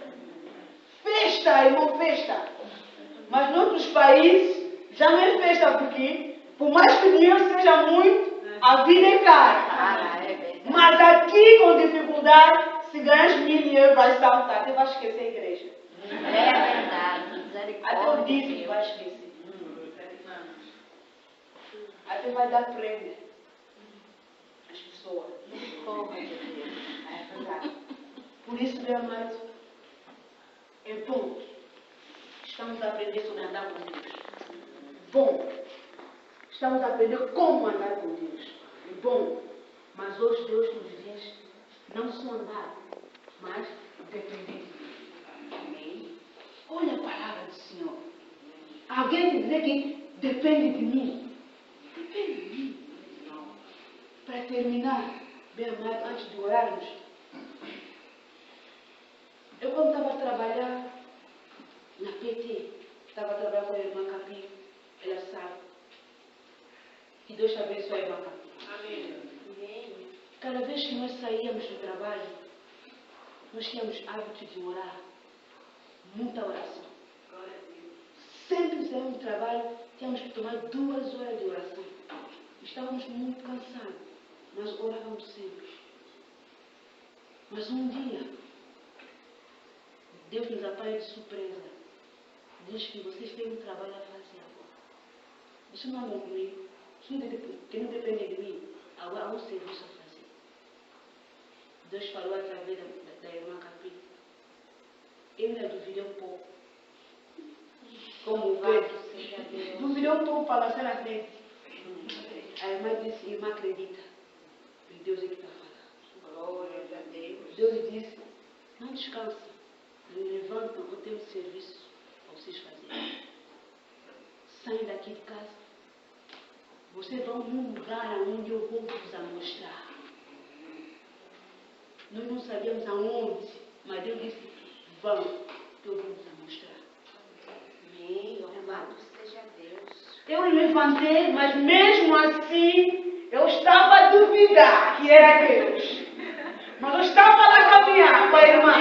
Festa, irmão, festa. Mas em outros países já não é festa, porque por mais que o dinheiro seja muito, a vida é cara. É verdade. Mas aqui, com dificuldade, se ganhas 1.000 euros, vai saltar, até vai esquecer a igreja. É verdade. Até Misericórdia o de dízimo Deus. vai esquecer. Até vai dar prenda às pessoas. Misericórdia de Deus. É verdade. Por isso, meu amado, é bom. Estamos a aprender sobre andar com Deus. Bom. Estamos a aprender como andar com Deus. É bom. Mas hoje Deus nos diz não só andar, mas depender de Deus. Amém? Olha a palavra do Senhor. Alguém te dizer que depende de mim. Depende de mim. Para terminar, meu amado, antes de orarmos, eu quando estava a trabalhar na PT, estava a trabalhar com a irmã Capi, ela sabe. Que Deus te abençoe, irmã Capi. Amém. Cada vez que nós saíamos do trabalho, nós tínhamos hábito de orar. Muita oração. Sempre que saímos do trabalho, tínhamos que tomar 2 horas de oração. Estávamos muito cansados, mas orávamos sempre. Mas um dia, Deus nos apanha de surpresa. Diz que vocês têm um trabalho a fazer agora. Isso não é comigo. Isso não depende de mim. Agora há um serviço a fazer. Deus falou através da irmã Capi. Eu ainda duvidei um pouco. Como Pedro. Duvidei um pouco para lançar na frente. A irmã disse, irmã acredita. E Deus é que está falando. Glória a Deus. Deus disse, não descansa. Levanta, eu tenho um serviço para vocês fazerem. Saem daqui de casa. Vocês vão num lugar onde eu vou vos mostrar. Nós não sabíamos aonde, mas Deus disse, vão, que eu vou vos mostrar. Amém. Louvado seja Deus. Eu levantei, mas mesmo assim, eu estava a duvidar que era Deus. Mas eu estava lá a caminhar com a irmã.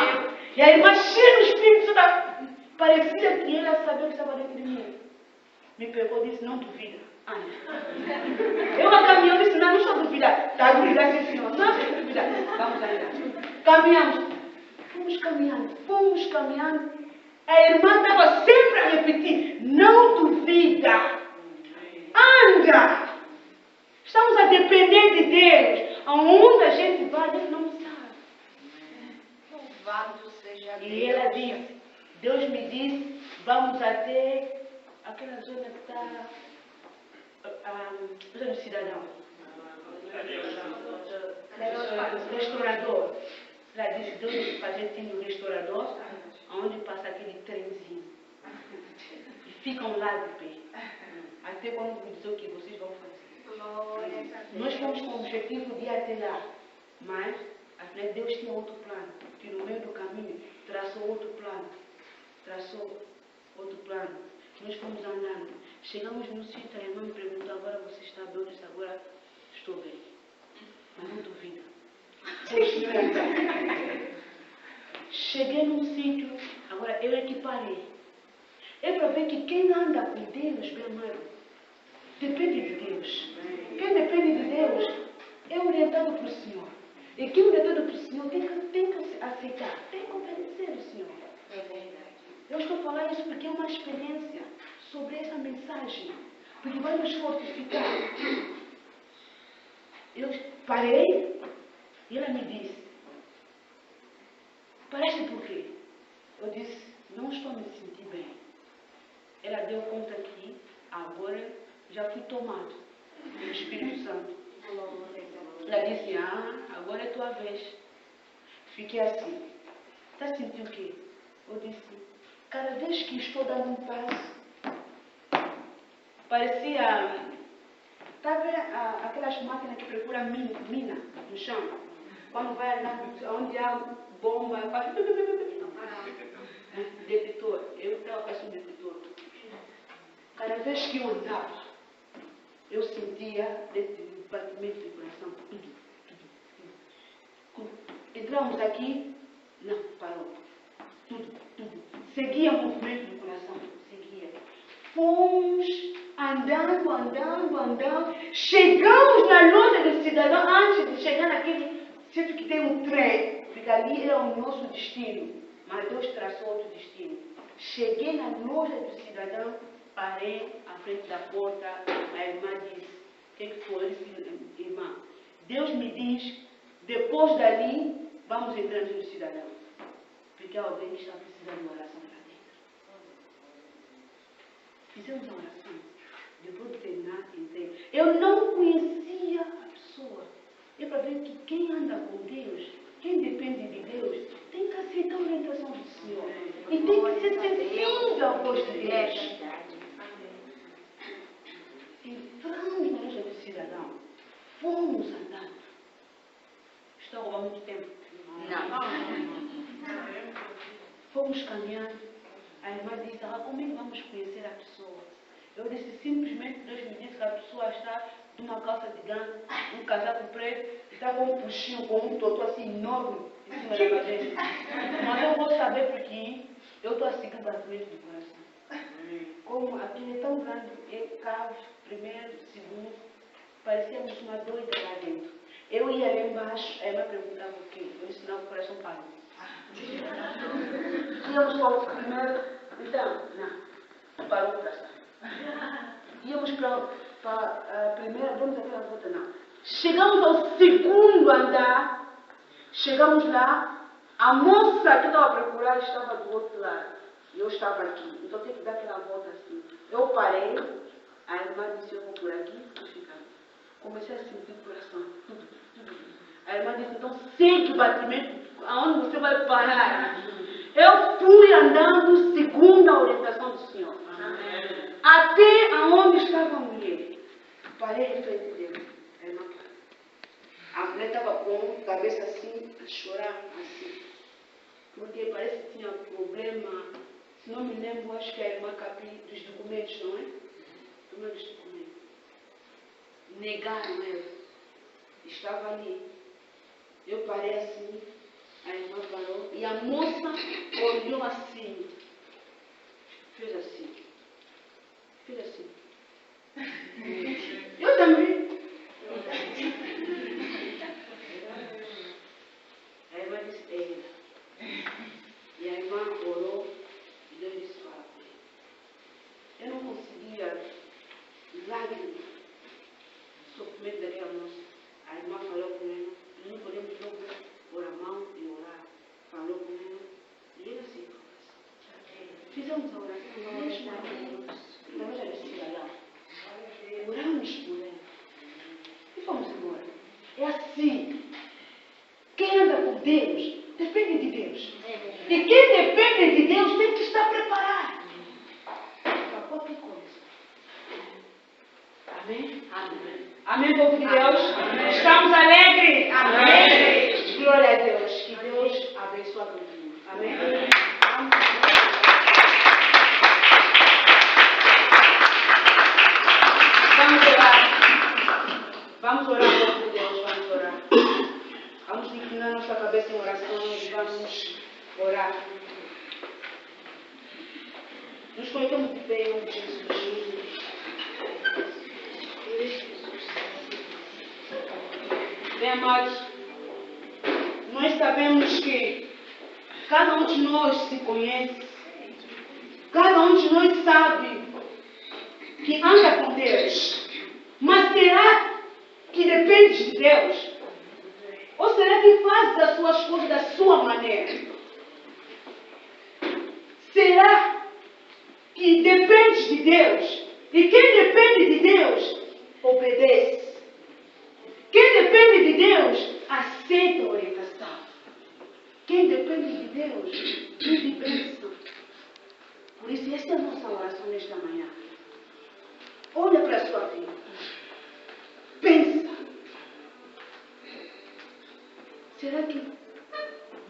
E a irmã cheia do Espírito Santo. Parecia que ela sabia o que estava dentro de mim. Me pegou e disse, não duvida. Eu a caminhão disse, não estou a duvidar. Está a duvidar, sim, senhor. Não estou a duvidar. Vamos ainda. Caminhamos. Fomos caminhando. A irmã estava sempre a repetir, não duvida. Anda. Estamos a depender de Deus. Aonde a gente vai, Deus não sabe. Louvado seja Deus. E ela disse, Deus me disse, vamos até aquela zona que está... do cidadão. Restaurador. Ela disse, Deus vai fazer time no restaurador, onde passa aquele trenzinho. E ficam lá de pé. Até quando me dizer o que vocês vão fazer. Nós fomos com o objetivo de ir até lá. Mas, afinal, Deus tinha outro plano. Que no meio do caminho traçou outro plano. Nós fomos andando. Chegamos no sítio, a irmã me perguntou, agora você está bem? Eu disse, agora estou bem. Mas não duvida. Cheguei num sítio, agora eu é que parei. É para ver que quem anda com Deus, meu amado, depende de Deus. Quem depende de Deus é orientado pelo Senhor. E quem é orientado pelo Senhor tem que aceitar, tem que obedecer ao Senhor. É verdade. Eu estou falando isso porque é uma experiência sobre essa mensagem, porque vai nos fortificar. Eu parei e ela me disse, paraste por quê? Eu disse, não estou a me sentir bem. Ela deu conta que agora já fui tomado pelo Espírito Santo. Ela disse, agora é tua vez. Fiquei assim. Está a sentir o quê? Eu disse, cada vez que estou dando um passo, parecia, sabe aquelas máquinas que procuram mina no chão? Quando vai lá onde há bomba, faz detetor. Eu estava fazendo detetor. Cada vez que eu andava, eu sentia o batimento do coração. Entramos aqui, não, parou. Tudo. Seguia o movimento do coração. Seguia. Fomos andando. Chegamos na loja do cidadão antes de chegar naquele sítio que tem um trem. Porque ali era o nosso destino. Mas Deus traçou outro destino. Cheguei na loja do cidadão, parei à frente da porta. A irmã disse, o que foi? Eu disse, irmã, Deus me diz, depois dali, vamos entrar no cidadão. Porque alguém está precisando de oração para dentro. Fizemos a oração. Depois de terminar, entrei. Eu não conhecia a pessoa. É para ver que quem anda com Deus, quem depende de Deus, tem que aceitar a orientação do Senhor. E tem que ser sensível ao voz de Deus. Entramos na loja do cidadão. Fomos andando. Estou a roubar muito tempo? Não. Fomos caminhando. A irmã disse, como é que vamos conhecer a pessoa? Eu disse, simplesmente Deus me disse que a pessoa está de uma calça de gangue, um casaco preto, está com um puxinho, com um totô assim enorme em cima da cabeça. Mas eu vou saber porque eu estou a seguir o batimento do coração. Como aquilo é tão grande, é carros, primeiro, segundo, Parecíamos uma doida lá dentro. Eu ia lá embaixo, a irmã perguntava o quê? Eu ensinava o coração para mim. Íamos para o primeiro, então, não, parou o coração. Íamos para a primeira, demos aquela volta, não. Chegamos ao segundo andar, chegamos lá, a moça que estava a procurar estava do outro lado. E eu estava aqui, então eu tinha que dar aquela volta assim. Eu parei, a irmã disse, eu vou por aqui, vou ficar. Comecei a sentir o coração, tudo. A irmã disse, então segue o batimento, aonde você vai parar? Eu fui andando segundo a orientação do Senhor. Amém. Até aonde estava a mulher. Parei em frente dele. A irmã parou. A mulher estava com a cabeça assim, a chorar assim. Porque parece que tinha problema, se não me lembro, acho que a irmã Capi dos documentos, não é? Não é dos documentos. Negaram ela. Estava ali. Eu parei assim, a irmã parou, e a moça olhou assim, fez assim. Eu também. A irmã disse, ela. E a irmã orou, e Deus disse, fala. Eu não conseguia lágrimas, sofrimento daquela moça. A irmã falou com ela. Não podemos logo pôr a mão e orar. Falou com ela. E ele assim, fizemos a oração. Estava já descida lá. Oramos por ela. E fomos embora. É assim. Quem anda com Deus, depende de Deus. E quem depende de Deus tem que estar preparado para qualquer coisa. Amém? Amém. Amém, povo de Deus? Amém. Estamos alegres? Amém. Glória a Deus. Que Deus abençoe a todo mundo. Amém. Vamos orar. Vamos orar, povo de Deus. Vamos orar. Vamos inclinar nossa cabeça em oração e vamos orar. Nos colocamos de pé em nome de Jesus. Bem, amados, nós sabemos que cada um de nós se conhece, cada um de nós sabe que anda com Deus, mas será que depende de Deus? Ou será que faz as suas coisas da sua maneira? Será que depende de Deus? E quem depende de Deus, obedece. Quem depende de Deus, aceita a orientação. Quem depende de Deus, vive bênção. Por isso, essa é a nossa oração nesta manhã. Olha para a sua vida. Pensa. Será que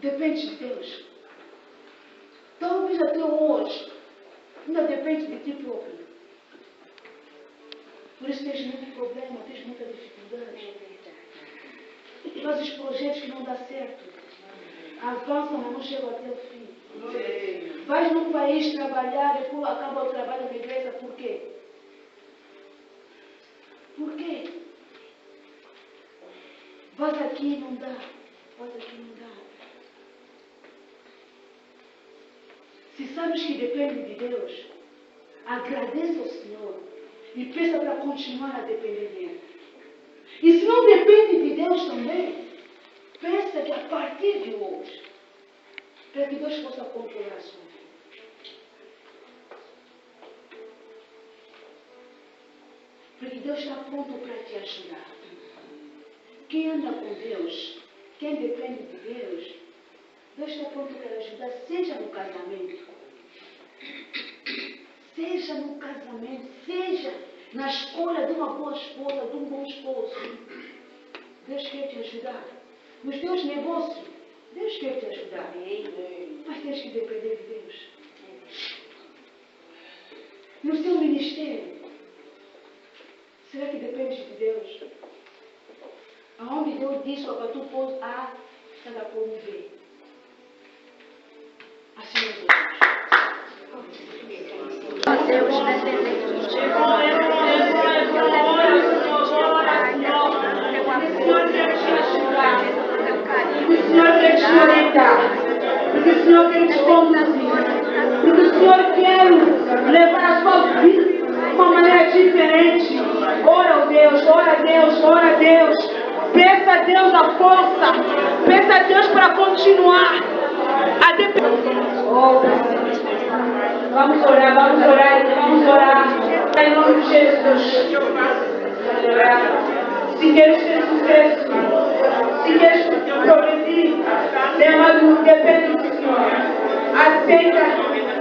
depende de Deus? Talvez até hoje ainda depende de ti próprio. Por isso tens muito problema, tens muita dificuldade. Fazes projetos que não dão certo. Avançam, mas não chegam até o fim. Vais num país trabalhar, depois acaba o trabalho, regressa. Por quê? Por quê? Vais aqui e não dá. Vais aqui e não dá. Se sabes que depende de Deus, agradeça ao Senhor e peça para continuar a depender dele. E se não depende de Deus também, peça que a partir de hoje, para que Deus possa controlar a sua vida. Porque Deus está pronto para te ajudar. Quem anda com Deus, quem depende de Deus, Deus está pronto para ajudar, seja no casamento. Seja no casamento, seja na escolha de uma boa esposa, de um bom esposo. Deus quer te ajudar. Nos teus negócios, Deus quer te ajudar. Mas tens que depender de Deus. No seu ministério, será que depende de Deus? Aonde Deus diz para tu pôs A, cada povo B. Assim é Deus. Deus, orientar, porque o Senhor quer te conduzir, porque o Senhor quer levar a sua vida de uma maneira diferente. Ora a Deus, ora a Deus, ora a Deus. Peça a Deus a força, peça a Deus para continuar a depender. Vamos orar, vamos orar, vamos orar. Em nome de Jesus. Se queres ter sucesso, se queres progredir, depende do Senhor. Aceita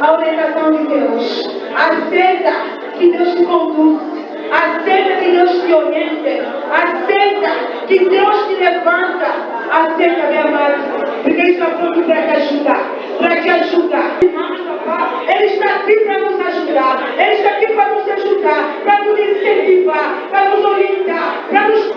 a orientação de Deus. Aceita que Deus te conduz. Aceita que Deus te oriente. Aceita que Deus te levanta. Aceita, minha amada, porque Ele está pronto para te ajudar. Para te ajudar. Ele está aqui para nos ajudar. Ele está aqui para nos ajudar, para nos incentivar, para nos orientar, para nos